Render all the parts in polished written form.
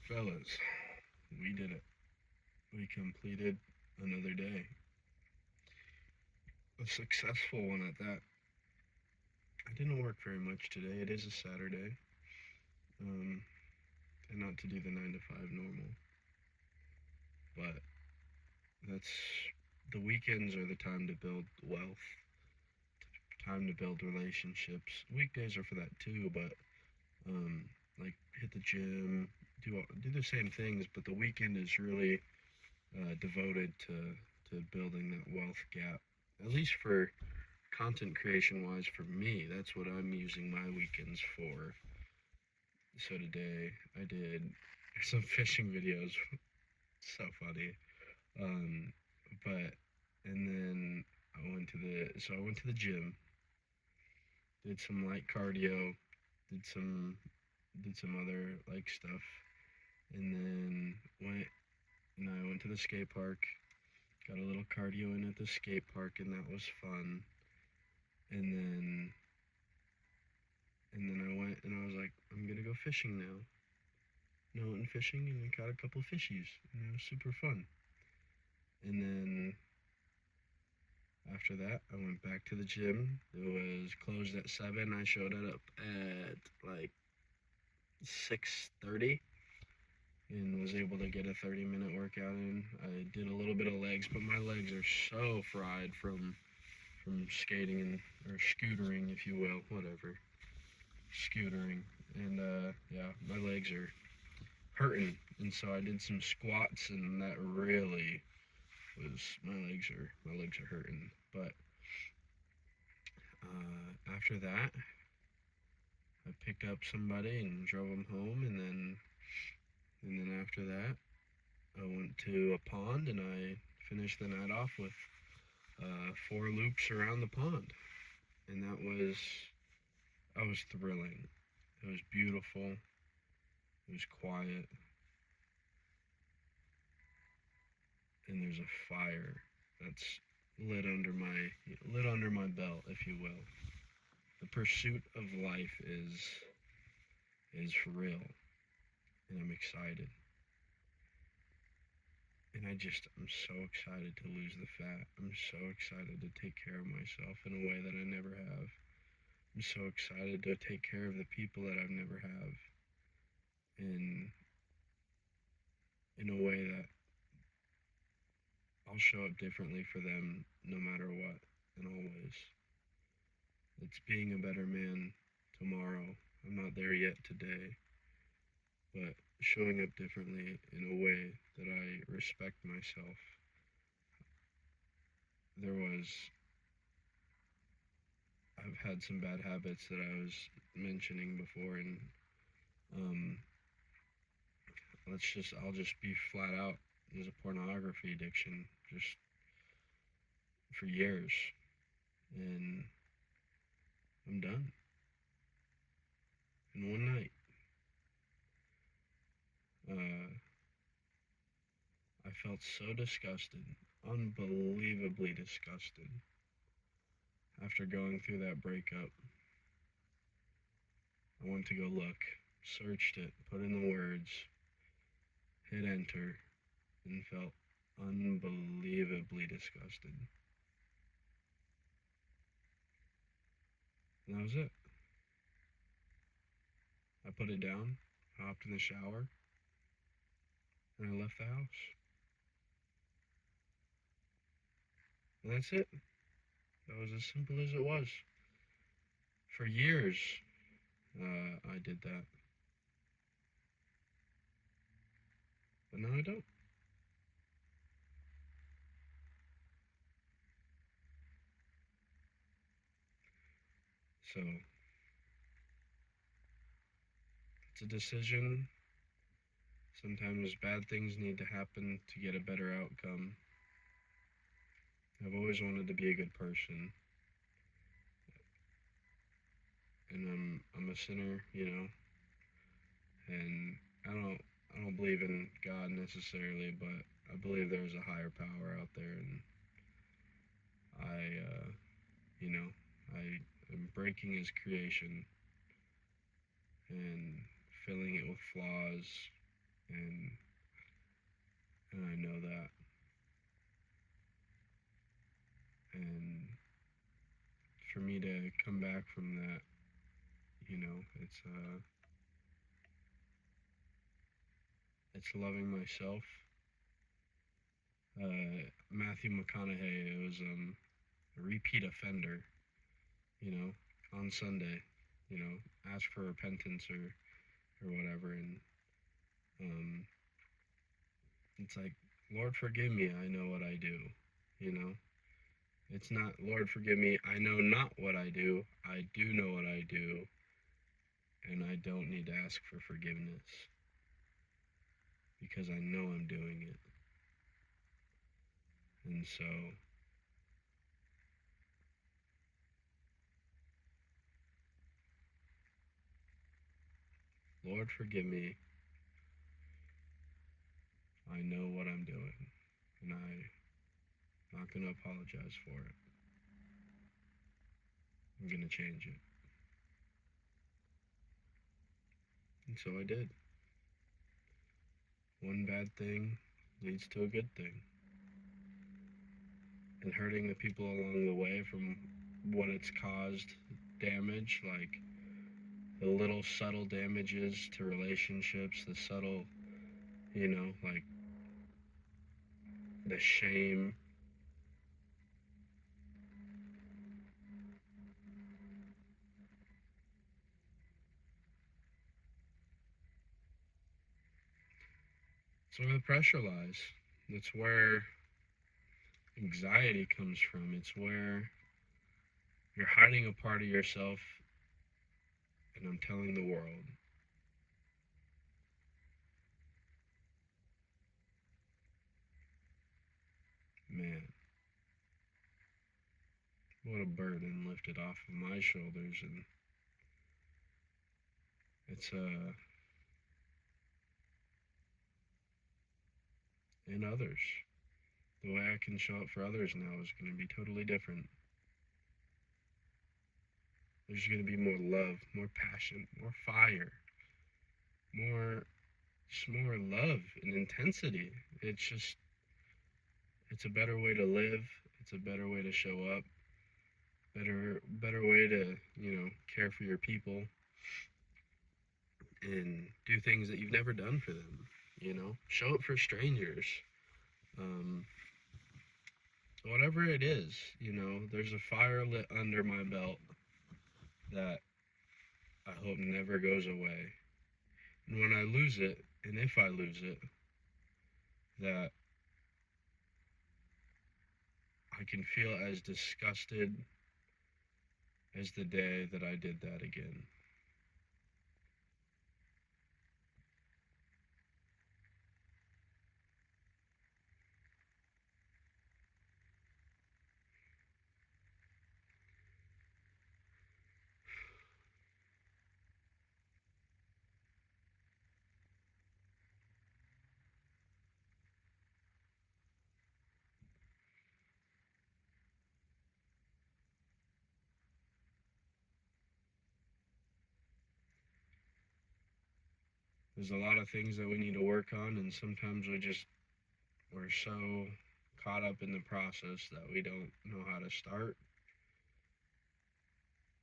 Fellas, we did it. We completed another day. A successful one at that. I didn't work very much today. It is a Saturday. Um, and not to do the 9 to 5 normal. But that's the weekends are the time to build wealth, time to build relationships. Weekdays are for that too, but um, like hit the gym, do the same things. But the weekend is really devoted to building that wealth gap. At least for content creation wise, for me, that's what I'm using my weekends for. So today I did some fishing videos. So funny. Um, but and then I went to the gym, did some light cardio, did some did some other like stuff, and then I went to the skate park, got a little cardio in at the skate park, and that was fun. And then I went and I was like, I'm gonna go fishing now. And I went fishing and caught a couple fishies, and it was super fun. And then after that, I went back to the gym. It was closed at 7. I showed up at like 6:30 and was able to get a 30-minute workout in. I did a little bit of legs, but my legs are so fried from skating or scootering, if you will, whatever, scootering. And yeah, my legs are hurting, and so I did some squats, and that really was my legs are hurting. But after that, I picked up somebody and drove them home, and then after that, I went to a pond and I finished the night off with 4 loops around the pond, and that was thrilling. It was beautiful. It was quiet, and there's a fire that's lit under my belt, if you will. The pursuit of life is real, and I'm excited. And I'm so excited to lose the fat. I'm so excited to take care of myself in a way that I never have. I'm so excited to take care of the people that I've never have in a way that I'll show up differently for them no matter what and always. It's being a better man tomorrow. I'm not there yet today, but showing up differently in a way that I respect myself. I've had some bad habits that I was mentioning before, and um, I'll just be flat out. There's a pornography addiction just for years, and I'm done in one night. Uh, I felt so disgusted, unbelievably disgusted, after going through that breakup. I went to go look, searched it, put in the words, hit enter, and felt unbelievably disgusted. And that was it. I put it down, hopped in the shower, and I left the house. And that's it. That was as simple as it was. For years, I did that. But now I don't. So, it's a decision. Sometimes bad things need to happen to get a better outcome. I've always wanted to be a good person. And I'm a sinner, and I don't believe in God necessarily, but I believe there's a higher power out there, and I you know I am breaking his creation and filling it with flaws and I know that. And for me to come back from that, it's loving myself. Matthew McConaughey, it was a repeat offender, you know, on Sunday, ask for repentance or whatever, and um, it's like, Lord, forgive me, I know what I do, you know. It's not, Lord, forgive me, I know not what I do know what I do, and I don't need to ask for forgiveness because I know I'm doing it. And so, Lord, forgive me, I know what I'm doing, and I'm not going to apologize for it. I'm going to change it. And so I did. One bad thing leads to a good thing. And hurting the people along the way from what it's caused damage, like the little subtle damages to relationships, the subtle, like the shame. It's where the pressure lies. It's where anxiety comes from. It's where you're hiding a part of yourself, and I'm telling the world. Man, what a burden lifted off of my shoulders, and it's in others. The way I can show up for others now is going to be totally different. There's going to be more love, more passion, more fire, more love and intensity. It's a better way to live. It's a better way to show up. Better way to, care for your people and do things that you've never done for them. Show up for strangers. Whatever it is, there's a fire lit under my belt that I hope never goes away. And when I lose it, and if I lose it, that I can feel as disgusted as the day that I did that again. There's a lot of things that we need to work on, and sometimes we're so caught up in the process that we don't know how to start,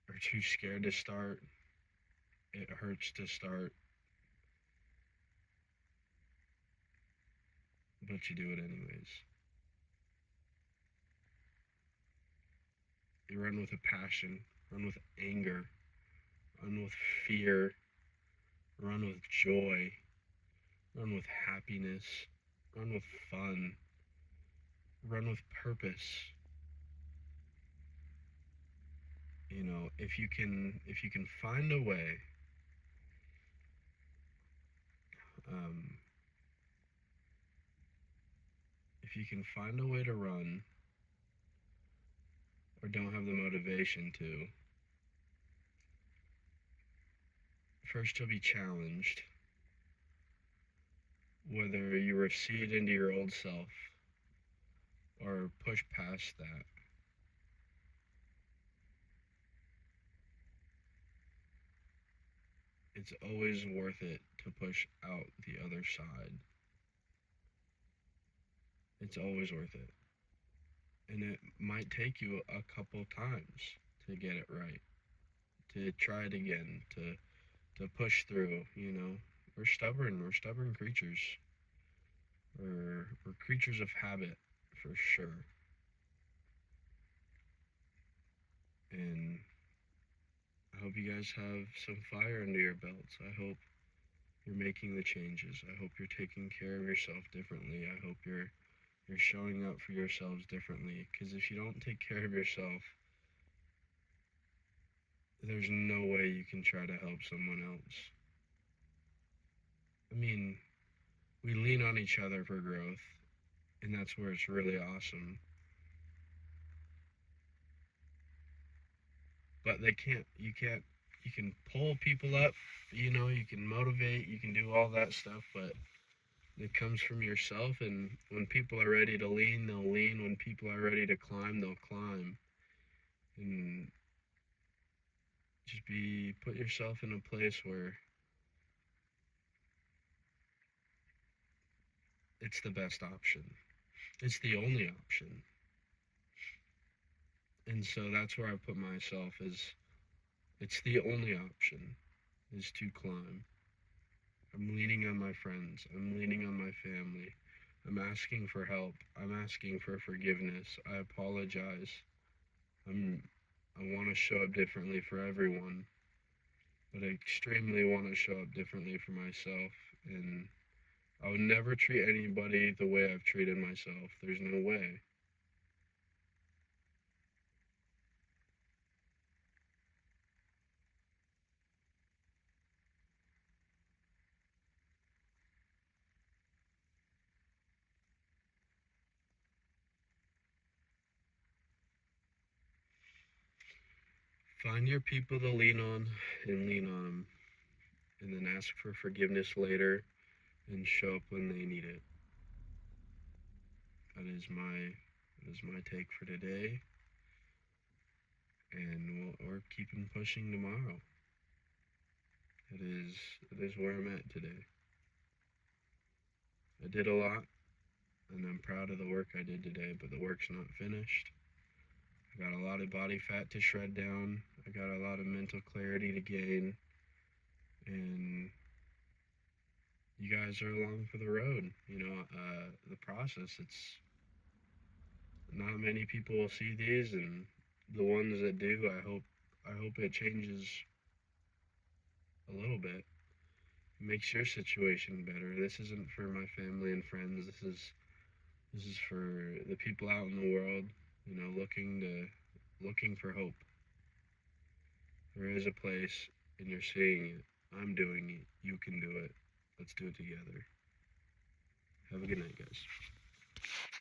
or too scared to start. It hurts to start, but you do it anyways. You run with a passion, run with anger, run with fear, run with joy, run with happiness, run with fun, run with purpose. If you can find a way, if you can find a way to run, or don't have the motivation to, first you'll be challenged, whether you recede into your old self or push past that. It's always worth it to push out the other side. It's always worth it. And it might take you a couple times to get it right, to try it again, to push through, you know. We're stubborn creatures. We're creatures of habit, for sure. And I hope you guys have some fire under your belts. I hope you're making the changes. I hope you're taking care of yourself differently. I hope you're showing up for yourselves differently. Because if you don't take care of yourself, there's no way you can try to help someone else. I mean, we lean on each other for growth, and that's where it's really awesome. But you can pull people up, you know, you can motivate, you can do all that stuff, but it comes from yourself. And when people are ready to lean, they'll lean. When people are ready to climb, they'll climb. And just put yourself in a place where it's the best option. It's the only option. And so that's where I put myself, is it's the only option, is to climb. I'm leaning on my friends. I'm leaning on my family. I'm asking for help. I'm asking for forgiveness. I apologize. I want to show up differently for everyone, but I extremely want to show up differently for myself. And I would never treat anybody the way I've treated myself. There's no way. Find your people to lean on and lean on them, and then ask for forgiveness later and show up when they need it. That is my take for today, and we're keeping pushing tomorrow. It is where I'm at today. I did a lot, and I'm proud of the work I did today, but the work's not finished. I got a lot of body fat to shred down. I got a lot of mental clarity to gain, and you guys are along for the road. You know, the process. It's not many people will see these, and the ones that do, I hope it changes a little bit. It makes your situation better. This isn't for my family and friends. This is for the people out in the world, you know, looking for hope. There is a place, and you're seeing it. I'm doing it. You can do it. Let's do it together. Have a good night, guys.